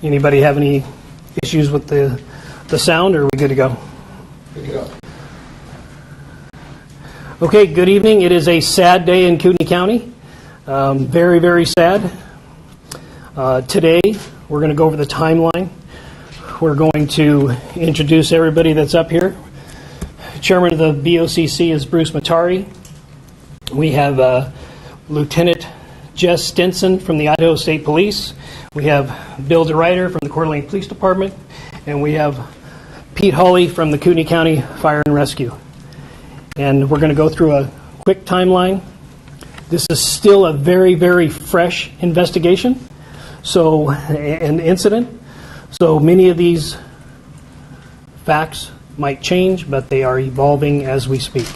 Anybody have any issues with the sound, or are we good to go? Good to go. Okay, good evening. It is a sad day in Kootenai County. Very, very sad. Today, we're going to go over the timeline. We're going to introduce everybody that's up here. Chairman of the BOCC is Bruce Matari. We have Lieutenant Jess Stinson from the Idaho State Police. We have Bill DeRuyter from the Coeur d'Alene Police Department. And we have Pete Hawley from the Kootenai County Fire and Rescue. And we're going to go through a quick timeline. This is still a very, very fresh investigation, an incident. So many of these facts might change, but they are evolving as we speak.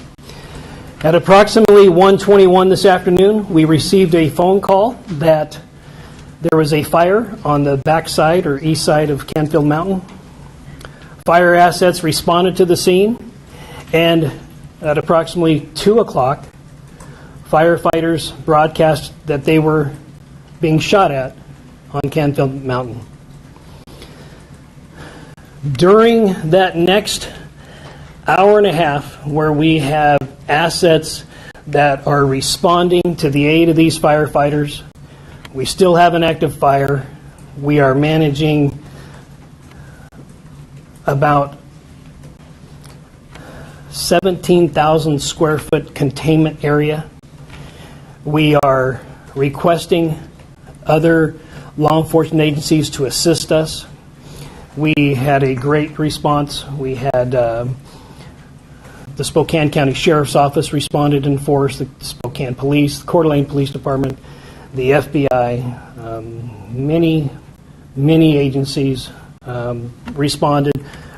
At approximately 1:21 this afternoon, we received a phone call that there was a fire on the backside or east side of Canfield Mountain. Fire assets responded to the scene, and at approximately 2 o'clock, firefighters broadcast that they were being shot at on Canfield Mountain. During that next hour and a half, where we have assets that are responding to the aid of these firefighters, we still have an active fire. We are managing about 17,000 square foot containment area. We are requesting other law enforcement agencies to assist us. We had a great response. We had the Spokane County Sheriff's Office responded in force, the Spokane Police, the Coeur d'Alene Police Department, the FBI, many agencies responded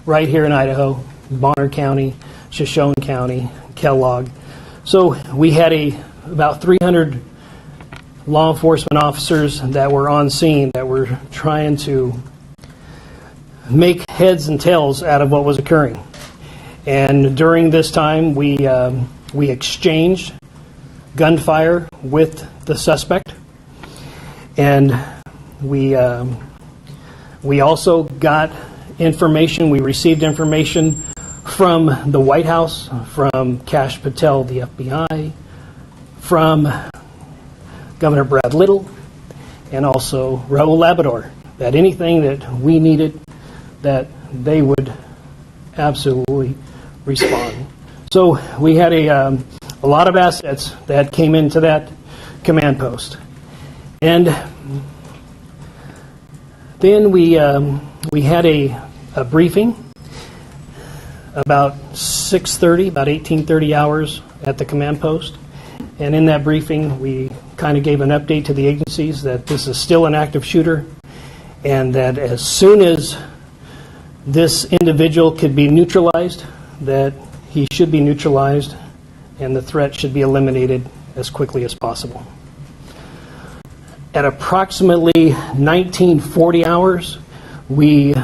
right here in Idaho, Bonner County, Shoshone County, Kellogg. So we had about 300 law enforcement officers that were on scene that were trying to make heads and tails out of what was occurring. And during this time, we exchanged gunfire with the suspect, and we also got information. We received information from the White House, from Kash Patel, the FBI, from Governor Brad Little, and also Raul Labrador, that anything that we needed, that they would absolutely respond. So we had a lot of assets that came into that command post. And then we had a briefing about 6:30, about 18:30 hours at the command post. And in that briefing, we kind of gave an update to the agencies that this is still an active shooter, and that as soon as this individual could be neutralized, that he should be neutralized and the threat should be eliminated as quickly as possible. At approximately 1940 hours, we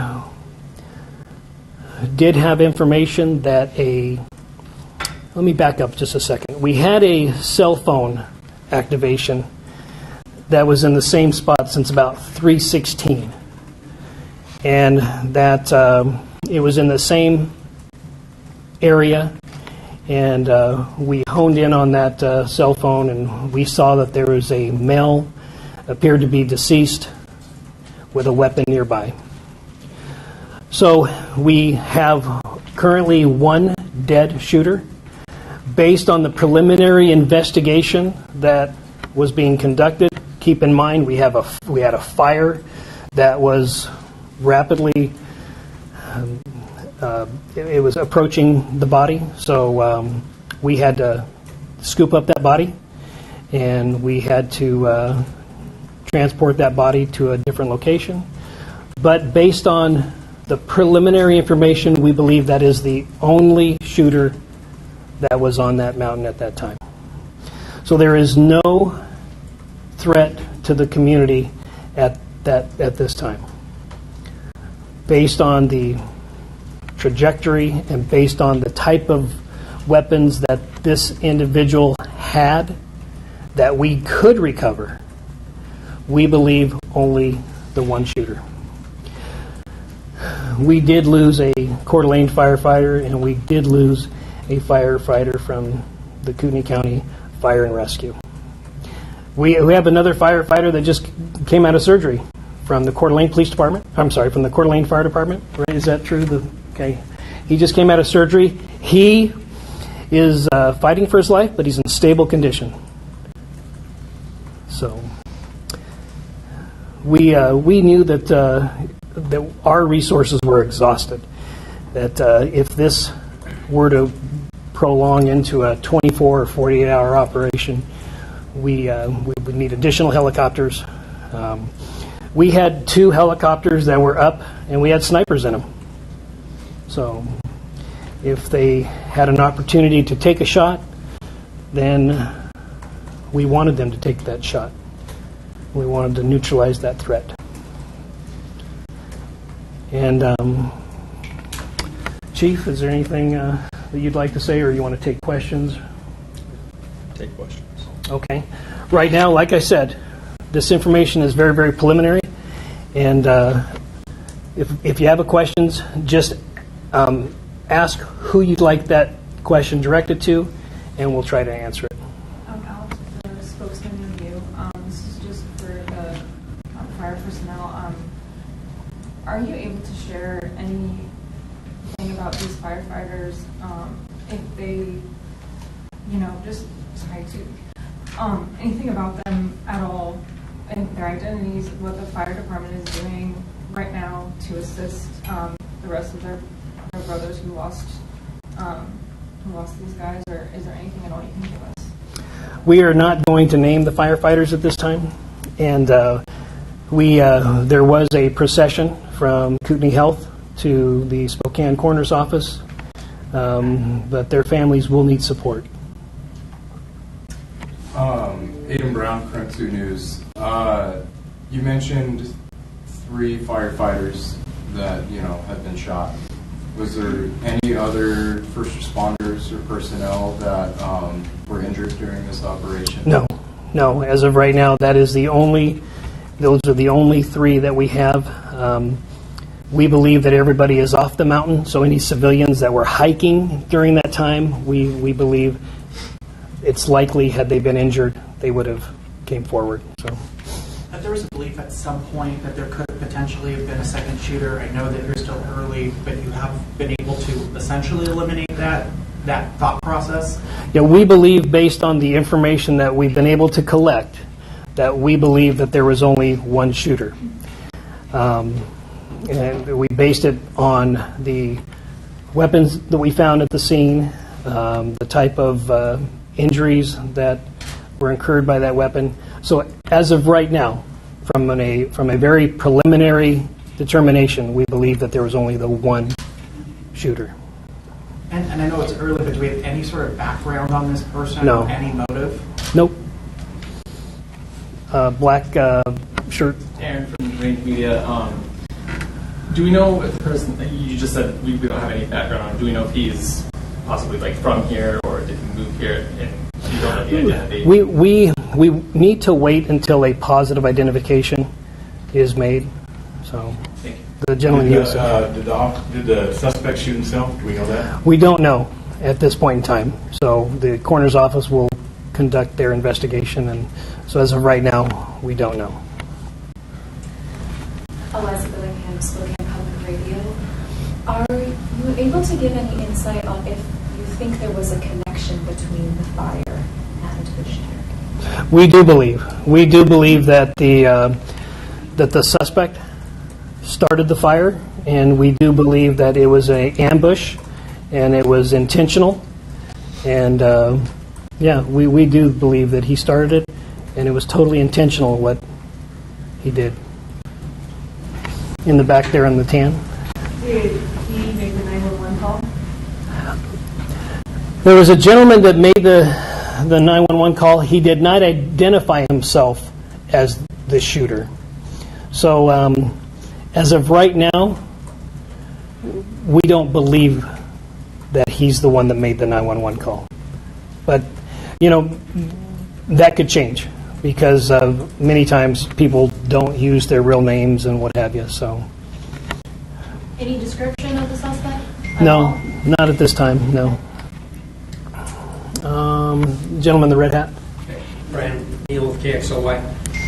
did have information that let me back up just a second. We had a cell phone activation that was in the same spot since about 3:16. And that it was in the same area, and we honed in on that cell phone, and we saw that there was a male, appeared to be deceased, with a weapon nearby. So we have currently one dead shooter. Based on the preliminary investigation that was being conducted, keep in mind we had a fire that was rapidly, it was approaching the body, so we had to scoop up that body, and we had to transport that body to a different location. But based on the preliminary information, we believe that is the only shooter that was on that mountain at that time. So there is no threat to the community at this time. Based on the trajectory and based on the type of weapons that this individual had that we could recover, we believe only the one shooter. we did lose a Coeur d'Alene firefighter, and we did lose a firefighter from the Kootenai County Fire and Rescue. We have another firefighter that just came out of surgery from the Coeur d'Alene Police Department. I'm sorry, from the Coeur d'Alene Fire Department. Right? Is that true? Okay. He just came out of surgery. He is fighting for his life, but he's in stable condition. So we knew that our resources were exhausted. That if this were to prolong into a 24 or 48-hour operation, we would need additional helicopters. We had 2 helicopters that were up, and we had snipers in them. So if they had an opportunity to take a shot, then we wanted them to take that shot. We wanted to neutralize that threat. And Chief, is there anything that you'd like to say, or you want to take questions? Take questions. Okay. Right now, like I said, this information is very, very preliminary. And if you have a questions, just ask who you'd like that question directed to, and we'll try to answer it. Alex, the spokesman review. This is just for the fire personnel. Are you able to share anything about these firefighters? If they, anything about them at all, and their identities, what the fire department is doing right now to assist the rest of their brothers who lost these guys, or is there anything at all you can give us? We are not going to name the firefighters at this time, and there was a procession from Kootenai Health to the Spokane Coroner's office, but their families will need support. Aiden Brown, Current 2 News. You mentioned 3 firefighters that had been shot. Was there any other first responders or personnel that were injured during this operation? No. As of right now, those are the only 3 that we have. We believe that everybody is off the mountain, so any civilians that were hiking during that time, we believe it's likely, had they been injured, they would have came forward. So. There was a belief at some point that there could potentially have been a second shooter. I know that you're still early, but you have been able to essentially eliminate that thought process? Yeah, we believe, based on the information that we've been able to collect, that we believe that there was only one shooter. And we based it on the weapons that we found at the scene, the type of injuries that were incurred by that weapon. So as of right now, from a very preliminary determination, we believe that there was only the one shooter. And I know it's early, but do we have any sort of background on this person? No. Any motive? Nope. Black shirt. Aaron from Range Media. Do we know if the person, you just said we don't have any background on him, do we know if he's possibly from here, or did he move here and you don't know the identity? We need to wait until a positive identification is made. So Thank you. the gentleman Did the suspect shoot himself? Do we know that? We don't know at this point in time. So the coroner's office will conduct their investigation, and so as of right now, we don't know. Eliza Billingham, Spokane Public Radio. Are you able to give any insight on if you think there was a connection between the fire and the shooter? We do believe that the suspect started the fire, and we do believe that it was an ambush, and it was intentional. And we do believe that he started it, and it was totally intentional what he did. In the back there in the tan. Did he make the 911 call? There was a gentleman that made the 911 call. He did not identify himself as the shooter. So as of right now, we don't believe that he's the one that made the 911 call. But, that could change, because many times people don't use their real names and what have you. So Any description of the suspect? at No, all? not at this time, no. Gentleman in the red hat. Brian Neal with KXOY.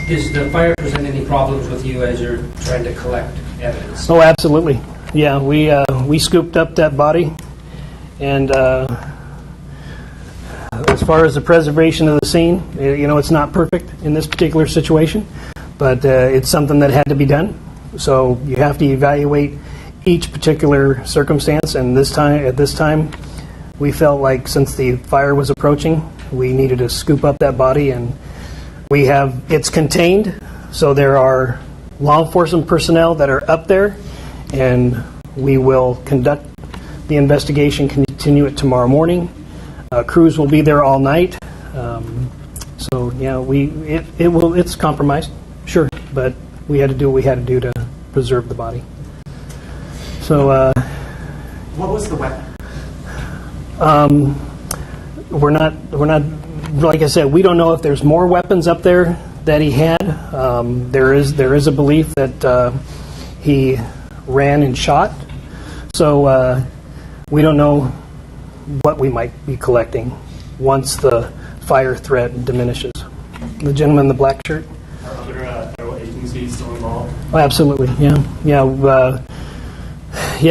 Does the fire present any problems with you as you're trying to collect evidence? Oh, absolutely. Yeah, we scooped up that body, and as far as the preservation of the scene, it's not perfect in this particular situation, but it's something that had to be done. So you have to evaluate each particular circumstance, and at this time, we felt like since the fire was approaching, we needed to scoop up that body, and it's contained, so there are law enforcement personnel that are up there, and we will conduct the investigation, continue it tomorrow morning. Crews will be there all night. So yeah, it's compromised, sure, but we had to do what we had to do to preserve the body. So What was the weapon? we're not like I said, we don't know if there's more weapons up there that he had. There is a belief that he ran and shot. So we don't know what we might be collecting once the fire threat diminishes. The gentleman in the black shirt? Are other federal agencies still involved? Oh, absolutely, yeah.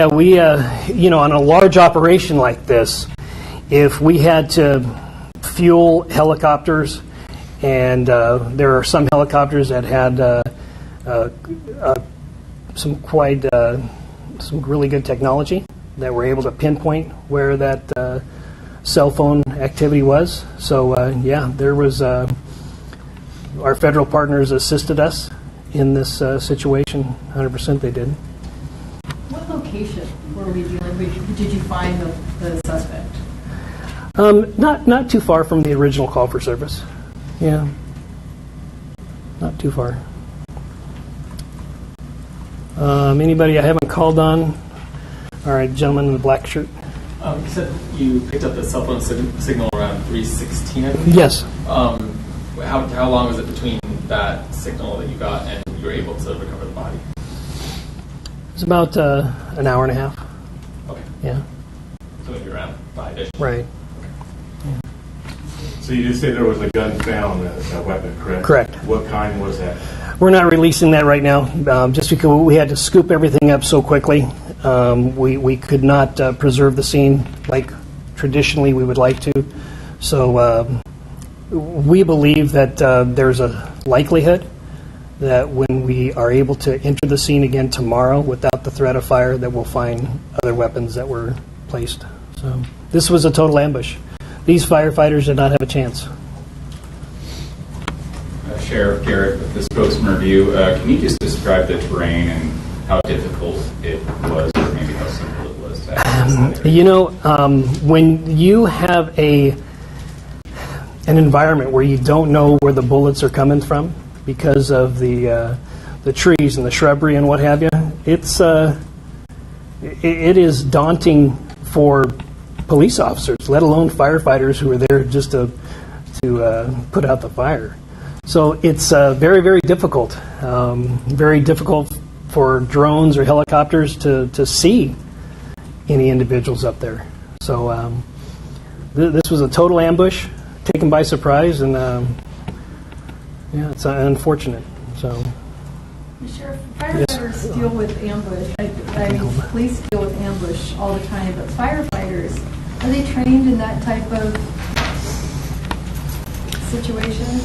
We, on a large operation like this, if we had to fuel helicopters, and there are some helicopters that had some really good technology that were able to pinpoint where that cell phone activity was. So there was our federal partners assisted us in this situation. 100% they did. What location were we dealing with? Did you find the suspect? Not too far from the original call for service. Yeah, not too far. Anybody I haven't called on? All right, gentleman in the black shirt. You said you picked up the cell phone signal around 3:16, I believe? Yes. How long was it between that signal that you got and you were able to recover the body? It's about an hour and a half. Okay. Yeah. So maybe around 5-ish. Right. So you just say there was a gun found, a weapon, correct? Correct. What kind was that? We're not releasing that right now, just because we had to scoop everything up so quickly. We could not preserve the scene like traditionally we would like to. So we believe that there's a likelihood that when we are able to enter the scene again tomorrow without the threat of fire, that we'll find other weapons that were placed. So this was a total ambush. These firefighters did not have a chance. Sheriff Garrett, with this post-review, can you just describe the terrain and how difficult it was, or maybe how simple it was to access that area? When you have an environment where you don't know where the bullets are coming from because of the trees and the shrubbery and what have you, it is daunting for police officers, let alone firefighters who are there just to put out the fire. So it's very, very difficult. Very difficult for drones or helicopters to see any individuals up there. So this was a total ambush, taken by surprise, and it's unfortunate. So. Sheriff, firefighters deal with ambush. I mean, police deal with ambush all the time, but firefighters, are they trained in that type of situation?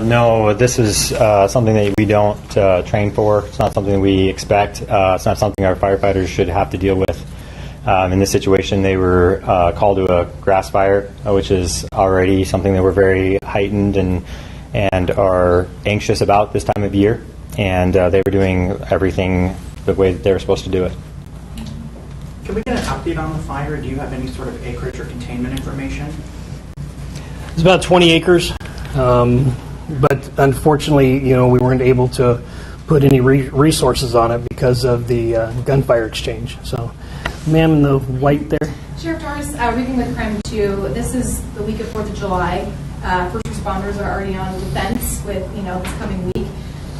No, this is something that we don't train for. It's not something we expect. It's not something our firefighters should have to deal with. In this situation, they were called to a grass fire, which is already something that we're very heightened and are anxious about this time of year. And they were doing everything the way that they were supposed to do it. Can we get an update on the fire? Do you have any sort of acreage or containment information? It's about 20 acres, but unfortunately, we weren't able to put any resources on it because of the gunfire exchange. So, ma'am in the white there. Sheriff Torres, reading with Crime 2, this is the week of 4th of July. First responders are already on defense with, this coming week.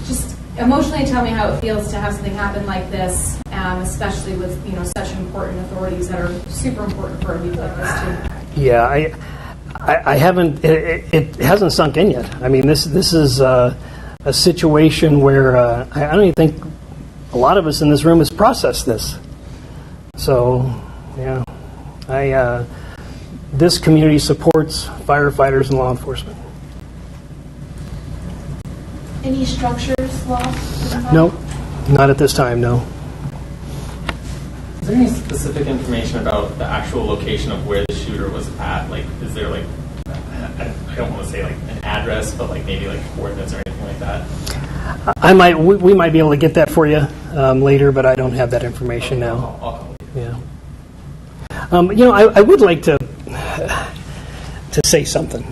Just emotionally tell me how it feels to have something happen like this especially with such important authorities that are super important for a week like this too. Yeah, I haven't. It hasn't sunk in yet. I mean, this is a situation where I don't even think a lot of us in this room has processed this. So, yeah, this community supports firefighters and law enforcement. Any structures lost? No, not at this time. No. Is there any specific information about the actual location of where the shooter was at? Like, is there like, I don't want to say like an address, but like maybe like coordinates or anything like that? We might be able to get that for you later, but I don't have that information now. I'll call you. Yeah. I would like to say something.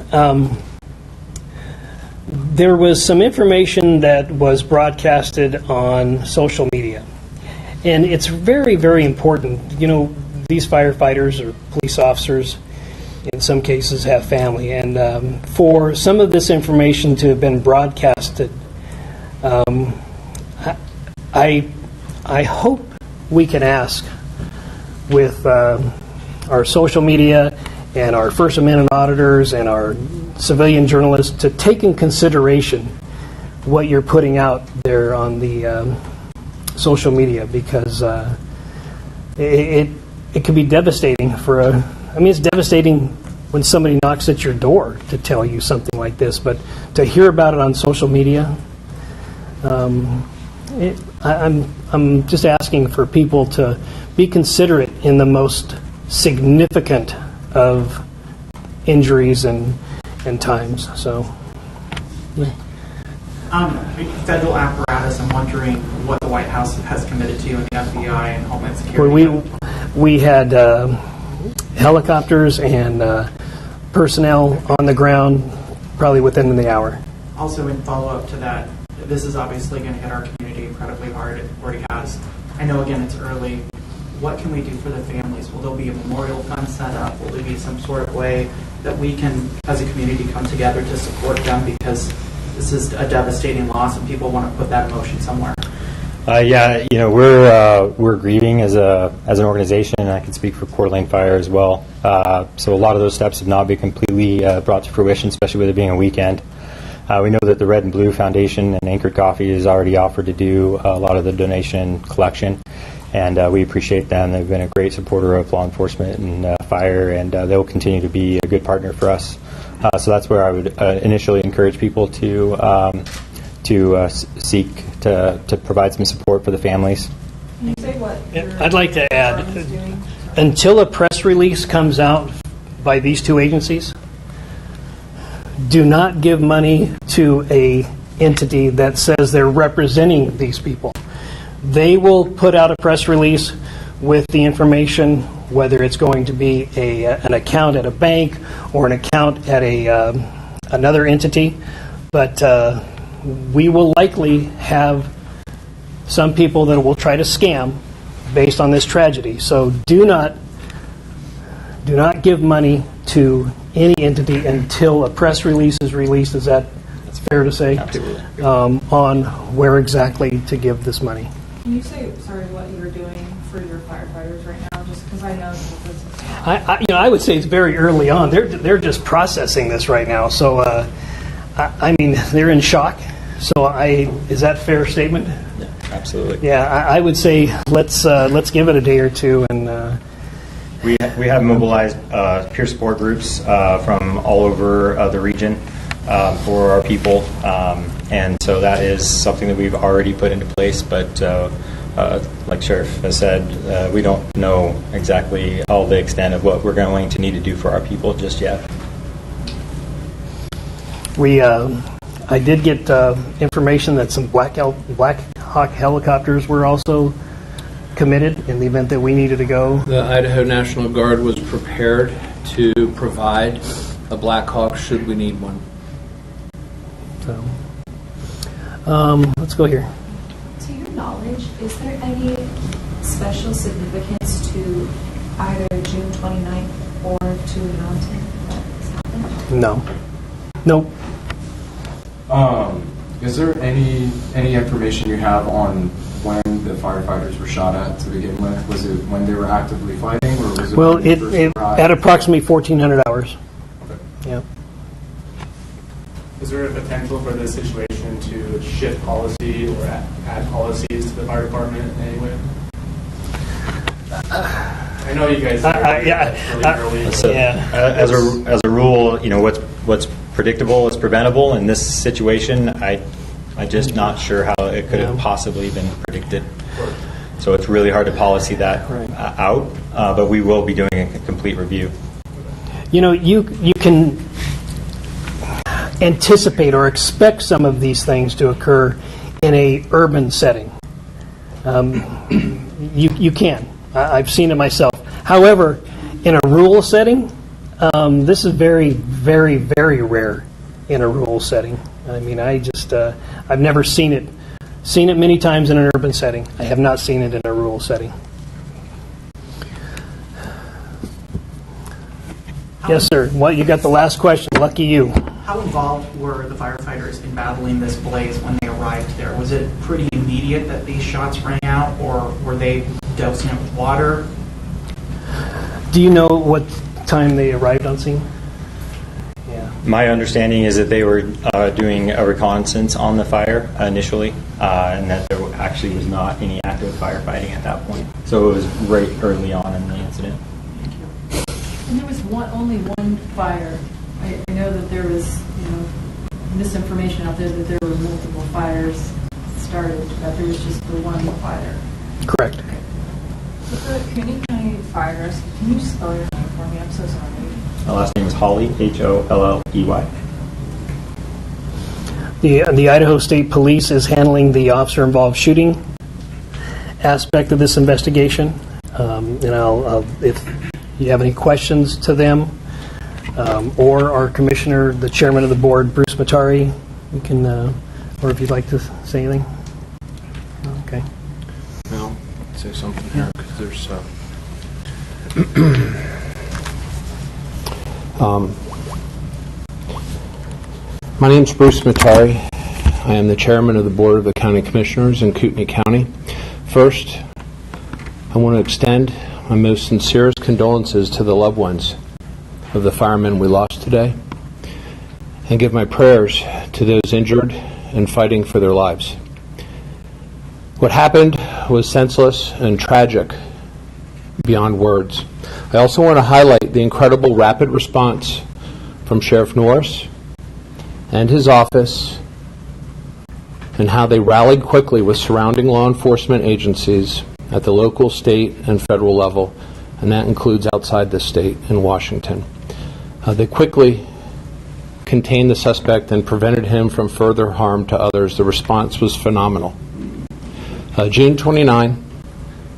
There was some information that was broadcasted on social media. And it's very, very important. These firefighters or police officers, in some cases, have family. And for some of this information to have been broadcasted, I hope we can ask with our social media and our First Amendment auditors and our civilian journalists to take in consideration what you're putting out there on the social media, because it can be devastating it's devastating when somebody knocks at your door to tell you something like this, but to hear about it on social media, I'm just asking for people to be considerate in the most significant of injuries and times. So, yeah. Federal apparatus, I'm wondering what the White House has committed to, and the FBI and Homeland Security. We had helicopters and personnel on the ground probably within the hour. Also, in follow-up to that, this is obviously going to hit our community incredibly hard. It already has. I know, again, it's early. What can we do for the families? Will there be a memorial fund set up? Will there be some sort of way that we can, as a community, come together to support them? Because this is a devastating loss, and people want to put that emotion somewhere. We're grieving as an organization, and I can speak for Coeur d'Alene Fire as well. So a lot of those steps have not been completely brought to fruition, especially with it being a weekend. We know that the Red and Blue Foundation and Anchored Coffee has already offered to do a lot of the donation collection, and we appreciate them. They've been a great supporter of law enforcement and fire, and they'll continue to be a good partner for us. So that's where I would initially encourage people to seek to provide some support for the families. Can you say what I'd like to add, is doing? until a press release comes out by these two agencies, do not give money to a entity that says they're representing these people. They will put out a press release with the information, whether it's going to be an account at a bank or an account at another entity, but we will likely have some people that will try to scam based on this tragedy. So do not give money to any entity until a press release is released. Is that's fair to say? Absolutely. On where exactly to give this money. Can you say, what you're doing for your firefighters right now? Just because I know that this is... I would say it's very early on. They're just processing this right now. So, they're in shock. So, is that a fair statement? Yeah, absolutely. Yeah, I would say let's give it a day or two. And we have mobilized peer support groups from all over the region for our people, and so that is something that we've already put into place. But like Sheriff has said, we don't know exactly all the extent of what we're going to need to do for our people just yet. I did get information that some Black Hawk helicopters were also committed in the event that we needed to go. The Idaho National Guard was prepared to provide a Black Hawk should we need one. So, let's go here. To your knowledge, is there any special significance to either June 29th or Kootenai Mountain that has happened? No. Nope. Is there any information you have on when the firefighters were shot at to begin with? Was it when they were actively fighting, or was it Well, when they first arrived? at approximately 1,400 hours. Okay. Yeah. Is there a potential for this situation to shift policy or add policies to the fire department in any way? I know you guys are really early. As a rule, what's predictable is preventable. In this situation, I'm just not sure how it could have possibly been predicted. So it's really hard to policy that out, but we will be doing a complete review. You can anticipate or expect some of these things to occur in a urban setting. You can. I've seen it myself. However, in a rural setting, this is very, very, very rare in a rural setting. I mean, I've never seen it many times in an urban setting. I have not seen it in a rural setting. Yes, sir. Well, you got the last question. Lucky you. How involved were the firefighters in battling this blaze when they arrived there? Was it pretty immediate that these shots rang out, or were they dousing it with water? Do you know what time they arrived on scene? Yeah. My understanding is that they were doing a reconnaissance on the fire initially, and that there actually was not any active firefighting at that point. So it was right early on in the incident. And there was only one fire. I know that there was, misinformation out there that there were multiple fires started, but there was just the one fire. Correct. So for the Kootenai County Fire Rescue, can you spell your name for me? I'm so sorry. My last name is Holley, Holley. The Idaho State Police is handling the officer-involved shooting aspect of this investigation. And I'll if you have any questions to them, or our commissioner, the chairman of the board, Bruce Matari, you can, or if you'd like to say anything. Okay. Well, say something here because there's. My name is Bruce Matari. I am the chairman of the board of the county commissioners in Kootenai County. First, I want to extend my most sincerest condolences to the loved ones of the firemen we lost today, and give my prayers to those injured and fighting for their lives. What happened was senseless and tragic beyond words. I also want to highlight the incredible rapid response from Sheriff Norris and his office, and how they rallied quickly with surrounding law enforcement agencies at the local, state, and federal level, and that includes outside the state in Washington. They quickly contained the suspect and prevented him from further harm to others. The response was phenomenal. June 29,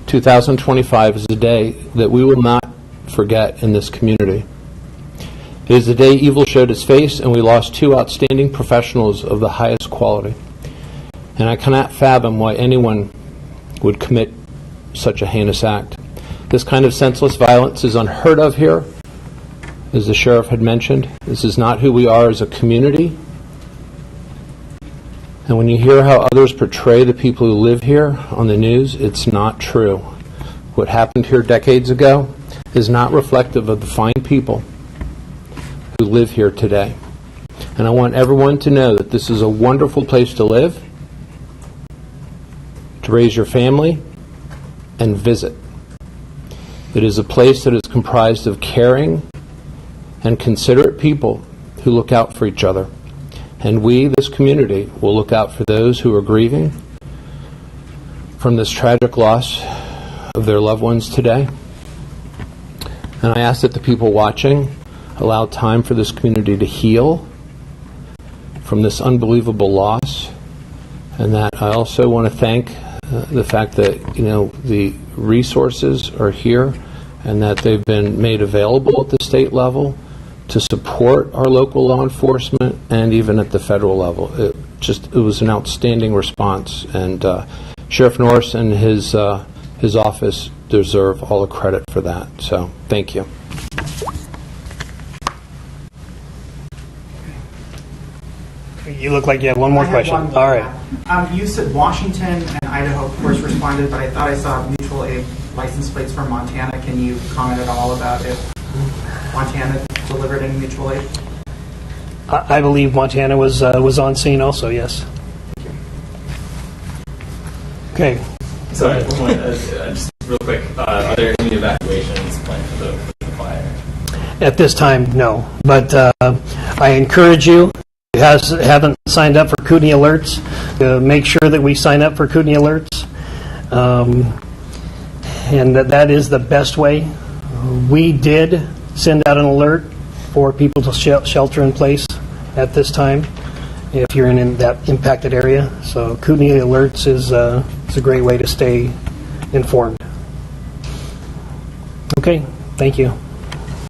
2025 is a day that we will not forget in this community. It is the day evil showed its face, and we lost two outstanding professionals of the highest quality. And I cannot fathom why anyone would commit such a heinous act. This kind of senseless violence is unheard of here, as the sheriff had mentioned. This is not who we are as a community. And when you hear how others portray the people who live here on the news, it's not true. What happened here decades ago is not reflective of the fine people who live here today. And I want everyone to know that this is a wonderful place to live, to raise your family, and visit. It is a place that is comprised of caring and considerate people who look out for each other. And we, this community, will look out for those who are grieving from this tragic loss of their loved ones today. And I ask that the people watching allow time for this community to heal from this unbelievable loss. And that I also want to thank the fact that, the resources are here and that they've been made available at the state level to support our local law enforcement and even at the federal level. It was an outstanding response, and Sheriff Norris and his office deserve all the credit for that. So, thank you. You look like you have one more I have question. one more. All right. You said Washington and Idaho, of course, responded, but I thought I saw mutual aid license plates from Montana. Can you comment at all about if Montana delivered any mutual aid? I believe Montana was on scene also, yes. Okay. Sorry, one more, just real quick. Are there any evacuations planned for the fire? At this time, no. But I encourage you, who haven't signed up for Kootenai Alerts, to make sure that we sign up for Kootenai Alerts. And that is the best way. We did send out an alert for people to shelter in place at this time if you're in that impacted area. So Kootenai Alerts is a great way to stay informed. Okay, thank you.